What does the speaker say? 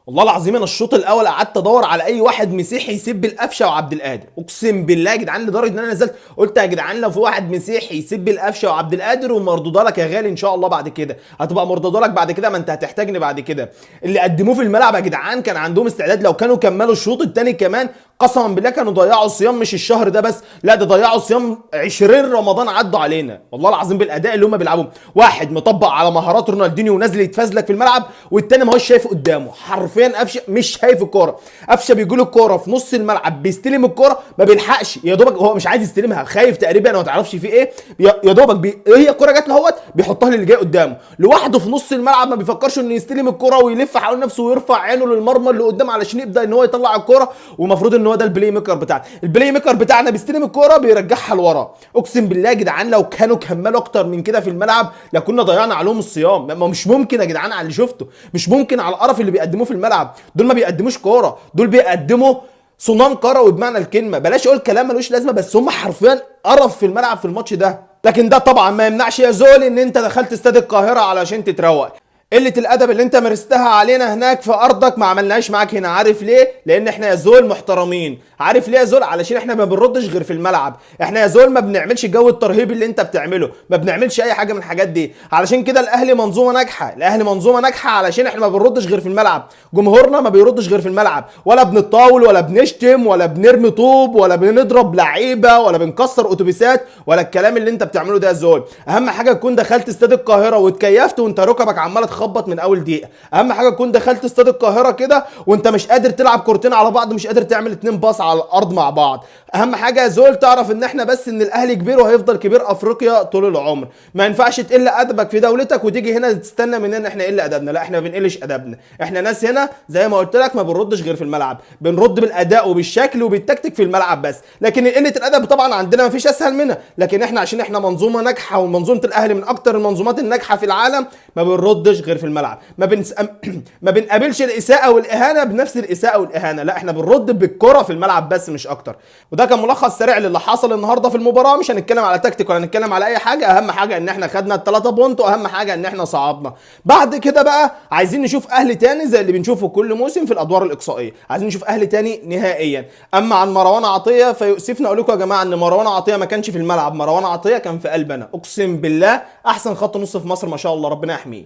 والله العظيم انا الشوط الاول قعدت ادور على اي واحد مسيحي يسب القفشه وعبد القادر، اقسم بالله يا جدعان لدرجه ان انا نزلت قلت يا جدعان لو في واحد مسيحي يسب القفشه وعبد القادر ومردوده لك يا غالي ان شاء الله بعد كده هتبقى مردوده لك بعد كده، ما انت هتحتاجني بعد كده. اللي قدموه في الملعب يا جدعان كان عندهم استعداد، لو كانوا كملوا الشوط الثاني كمان قسما بالله كانوا ضيعوا صيام مش الشهر ده بس، لا ده ضيعوا صيام 20 رمضان عدوا علينا والله العظيم بالاداء اللي هم بيلعبوه. واحد مطبق على مهارات رونالدينيو ونازل يتفزلك في الملعب، والتاني ما هوش شايف قدامه حرفيا. قفشه مش شايف الكوره، قفشه بيجي له الكوره في نص الملعب بيستلم الكوره ما بيلحقش، يا دوبك هو مش عايز يستلمها خايف تقريبا ما تعرفش في ايه، يا دوبك هي الكوره جات له اهوت بيحطها للي جاي قدامه لوحده في نص الملعب، ما بيفكرش انه يستلم الكوره ويلف حوالين نفسه ويرفع عينه للمرمى اللي قدام علشان يبدا ان هو يطلع الكوره. والمفروض ان هو ده البلاي ميكر بتاعنا، البلاي ميكر بتاعنا بيستلم الكوره بيرجعها لورا. اقسم بالله يا جدعان لو كانوا كملوا اكتر من كده في الملعب لكنا ضيعنا عليهم الصيام. ما مش ممكن يا جدعان على اللي شفته، مش ممكن على القرف اللي بيقدموه في الملعب. دول ما بيقدموش كوره، دول بيقدموا صنان كروي بمعنى الكلمه، بلاش اقول كلام ملوش لازمه، بس هم حرفيا قرف في الملعب في الماتش ده. لكن ده طبعا ما يمنعش يا زول ان انت دخلت استاد القاهره علشان تتروق. قله الادب اللي انت مارستها علينا هناك في ارضك ما عملناش معاك هنا. عارف ليه؟ لان احنا يا زول محترمين. عارف ليه يا زول؟ علشان احنا ما بنردش غير في الملعب. احنا يا زول ما بنعملش جو الترهيب اللي انت بتعمله، ما بنعملش اي حاجه من الحاجات دي. علشان كده الاهلي منظومه ناجحه، الاهلي منظومه ناجحه علشان احنا ما بنردش غير في الملعب. جمهورنا ما بيردش غير في الملعب، ولا بنتطاول ولا بنشتم ولا بنرمي طوب ولا بنضرب لعيبه ولا بنكسر اتوبيسات ولا الكلام اللي انت بتعمله ده يا زول. اهم حاجه تكون دخلت استاد القاهره واتكيفت وانت ركبك عماله تخبط من اول دقيقه. اهم حاجه تكون دخلت استاد القاهره كده وانت مش قادر تلعب كورتين على بعض، مش قادر تعمل 2 باص على الارض مع بعض. اهم حاجه يا زول تعرف ان احنا بس ان الاهلي كبير وهيفضل كبير افريقيا طول العمر. ما ينفعش تقل ادبك في دولتك وتيجي هنا تستنى مننا احنا نقل ادبنا، لا احنا ما بنقلش ادبنا. احنا ناس هنا زي ما قلت لك ما بنردش غير في الملعب، بنرد بالاداء وبالشكل وبالتكتيك في الملعب بس. لكن قله الادب طبعا عندنا ما فيش اسهل منها، لكن احنا عشان احنا منظومه ناجحه ومنظومه الاهلي من اكتر المنظومات الناجحه في العالم ما بنردش غير في الملعب. ما بنقابلش الاساءه والاهانه بنفس الاساءه والاهانه، لا احنا بنرد بالكره في الملعب بس مش اكتر. وده كان ملخص سريع للي حصل النهارده في المباراه. مش هنتكلم على تكتيك ولا هنتكلم على اي حاجه، اهم حاجه ان احنا خدنا الثلاثه بونت واهم حاجه ان احنا صعدنا. بعد كده بقى عايزين نشوف اهلي تاني زي اللي بنشوفه كل موسم في الادوار الاقصائيه، عايزين نشوف اهلي تاني نهائيا. اما عن مروان عطيه فيؤسفنا اقول لكم يا جماعه ان مروان عطيه ما كانش في الملعب، مروان عطيه كان في قلبنا. اقسم بالله احسن خط نص في مصر ما شاء الله ربنا يحميه.